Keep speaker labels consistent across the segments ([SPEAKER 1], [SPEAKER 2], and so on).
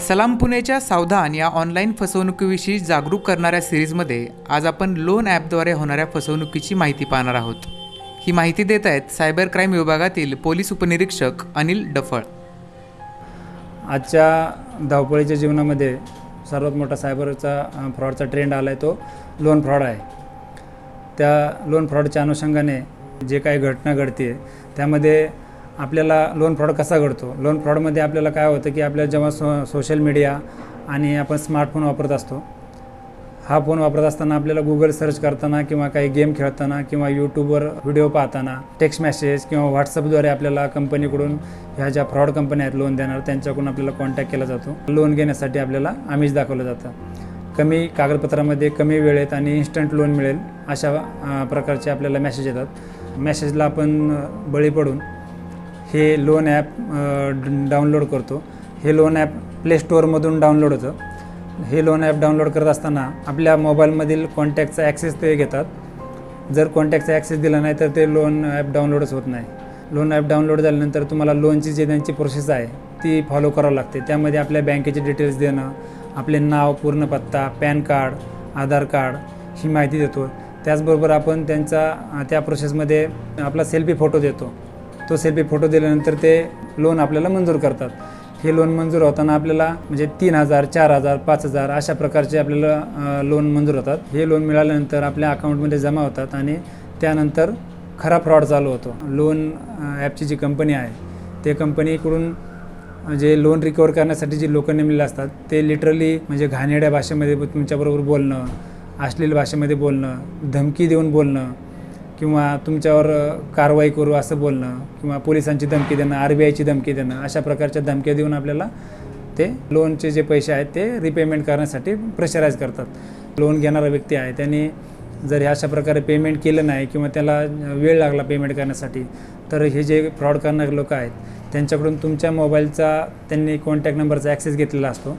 [SPEAKER 1] सलाम पुणेच्या सावधान या ऑनलाईन फसवणुकीविषयी जागरूक करणाऱ्या सिरीजमध्ये आज आपण लोन ॲपद्वारे होणाऱ्या फसवणुकीची माहिती पाहणार आहोत। ही माहिती देत आहेत सायबर क्राईम विभागातील पोलीस उपनिरीक्षक अनिल डफळ।
[SPEAKER 2] आजच्या धावपळीच्या जीवनामध्ये सर्वात मोठा सायबरचा फ्रॉडचा ट्रेंड आला आहे तो लोन फ्रॉड आहे। त्या लोन फ्रॉडच्या अनुषंगाने जे काही घटना घडते त्यामध्ये आपल्याला लोन फ्रॉड कसा घडतो, लोन फ्रॉडमध्ये आपल्याला काय होतं की आपल्याला जेव्हा सोशल मीडिया आणि आपण स्मार्टफोन वापरत असतो, हा फोन वापरत असताना आपल्याला गूगल सर्च करताना किंवा काही गेम खेळताना किंवा यूट्यूबवर व्हिडिओ पाहताना टेक्स्ट मेसेज किंवा व्हॉट्सअपद्वारे आपल्याला कंपनीकडून ह्या ज्या फ्रॉड कंपन्या आहेत लोन देणार त्यांच्याकडून आपल्याला कॉन्टॅक्ट केला जातो। लोन घेण्यासाठी आपल्याला आमिष दाखवलं जातं। कमी कागदपत्रामध्ये कमी वेळेत आणि इन्स्टंट लोन मिळेल अशा प्रकारचे आपल्याला मेसेज येतात। मेसेजला आपण बळी पडून हे लोन ॲप डाउनलोड करतो। हे लोन ॲप प्ले स्टोअरमधून डाउनलोड होतं। हे लोन ॲप डाउनलोड करत असताना आपल्या मोबाईलमधील कॉन्टॅक्टचा ॲक्सेस ते घेतात। जर कॉन्टॅक्टचा ॲक्सेस दिला नाही तर ते लोन ॲप डाउनलोडच होत नाही। लोन ॲप डाउनलोड झाल्यानंतर तुम्हाला लोनची जी त्यांची प्रोसेस आहे ती फॉलो करावं लागते। त्यामध्ये आपल्या बँकेचे डिटेल्स देणं, आपले नाव, पूर्ण पत्ता, पॅन कार्ड, आधार कार्ड ही माहिती देतो। त्याचबरोबर आपण त्या प्रोसेसमध्ये आपला सेल्फी फोटो देतो। तो सेल्फी फोटो दिल्यानंतर ते लोन आपल्याला मंजूर करतात। हे लोन मंजूर होताना आपल्याला म्हणजे 3,000, 4,000, 5,000 अशा प्रकारचे आपल्याला लोन मंजूर होतात। हे लोन मिळाल्यानंतर आपल्या अकाउंटमध्ये जमा होतात आणि त्यानंतर खरा फ्रॉड चालू होतो। लोन ॲपची जी कंपनी आहे ते कंपनीकडून जे लोन रिकवर करण्यासाठी जी लोक नेमलेले असतात ते लिटरली म्हणजे घाणेरड्या भाषेमध्ये तुमच्याबरोबर बोलणं, अश्लील भाषेमध्ये बोलणं, धमकी देऊन बोलणं किंवा तुमच्यावर कारवाई करू असं बोलणं किंवा पोलिसांची धमकी देणं, RBIची धमकी देणं अशा प्रकारच्या धमक्या देऊन आपल्याला ते लोनचे जे पैसे आहेत ते रिपेमेंट करण्यासाठी प्रेशराईज करतात। लोन घेणारा व्यक्ती आहे त्यांनी जर हे अशा प्रकारे पेमेंट केलं नाही किंवा त्याला वेळ लागला पेमेंट करण्यासाठी तर हे जे फ्रॉड करणारे लोक आहेत त्यांच्याकडून तुमच्या मोबाईलचा त्यांनी कॉन्टॅक्ट नंबरचा ॲक्सेस घेतलेला असतो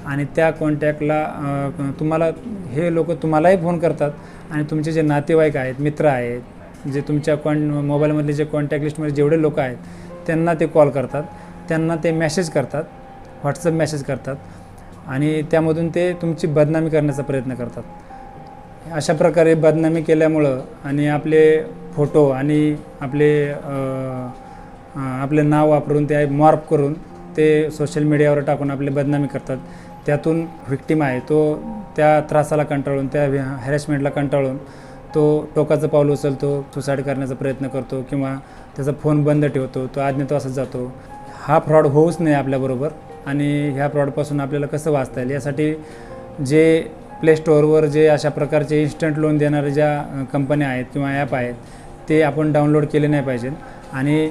[SPEAKER 2] आणि त्या कॉन्टॅक्टला तुम्हाला हे लोक तुम्हालाही फोन करतात आणि तुमचे जे नातेवाईक आहेत, मित्र आहेत, जे तुमच्या मोबाईलमधले जे कॉन्टॅक्ट लिस्टमध्ये जेवढे लोक आहेत त्यांना ते कॉल करतात, त्यांना ते मेसेज करतात, व्हॉट्सअप मेसेज करतात आणि त्यामधून ते तुमची बदनामी करण्याचा प्रयत्न करतात। अशा प्रकारे बदनामी केल्यामुळं आणि आपले फोटो आणि आपले नाव वापरून ते मॉर्फ करून ते सोशल मीडियावर टाकून आपले बदनामी करतात। त्यातून व्हिक्टिम आहे तो त्या त्रासाला कंटाळून, त्या हॅरेसमेंटला कंटाळून तो टोकाचं पाऊल उचलतो, सुसाईड करण्याचा प्रयत्न करतो किंवा त्याचा फोन बंद ठेवतो, तो अज्ञातवासात जातो। हा फ्रॉड होऊच नाही आपल्याबरोबर आणि ह्या फ्रॉडपासून आपल्याला कसं वाचता येईल यासाठी जे प्ले स्टोअरवर जे अशा प्रकारचे इन्स्टंट लोन देणारे ज्या कंपन्या आहेत किंवा ॲप आहेत ते आपण डाउनलोड केले नाही पाहिजे आणि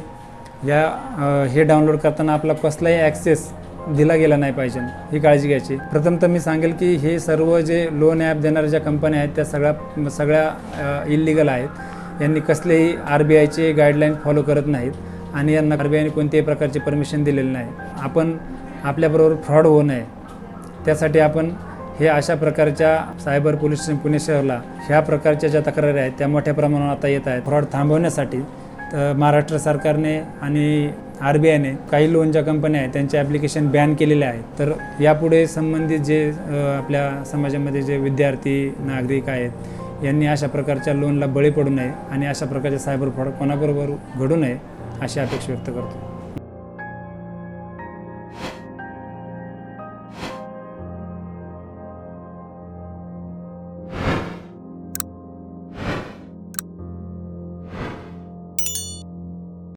[SPEAKER 2] हे डाउनलोड करताना आपला कसलाही ॲक्सेस दिला गेला नाही पाहिजे, ही काळजी घ्यायची। प्रथमतः मी सांगेल की हे सर्व जे लोन ॲप देणाऱ्या ज्या कंपन्या आहेत त्या सगळ्या इल्लीगल आहेत। यांनी कसलेही RBIचे गाईडलाईन फॉलो करत नाहीत आणि यांना RBIने कोणत्याही प्रकारची परमिशन दिलेली नाही। आपण आपल्याबरोबर फ्रॉड होऊ नये त्यासाठी आपण हे अशा प्रकारच्या सायबर पोलीस स्टेशन पुणे शहराला ह्या प्रकारच्या ज्या तक्रारी आहेत त्या मोठ्या प्रमाणावर आता येत आहेत। फ्रॉड थांबवण्यासाठी महाराष्ट्र सरकारने आणि RBIने काही लोनच्या कंपन्या आहेत त्यांचे ॲप्लिकेशन बॅन केलेले आहेत। तर यापुढे संबंधित जे आपल्या समाजामध्ये जे विद्यार्थी, नागरिक आहेत यांनी अशा प्रकारच्या लोनला बळी पडू नये आणि अशा प्रकारचे सायबर फ्रॉड कोणाबरोबर घडू नये अशी अपेक्षा व्यक्त करतो।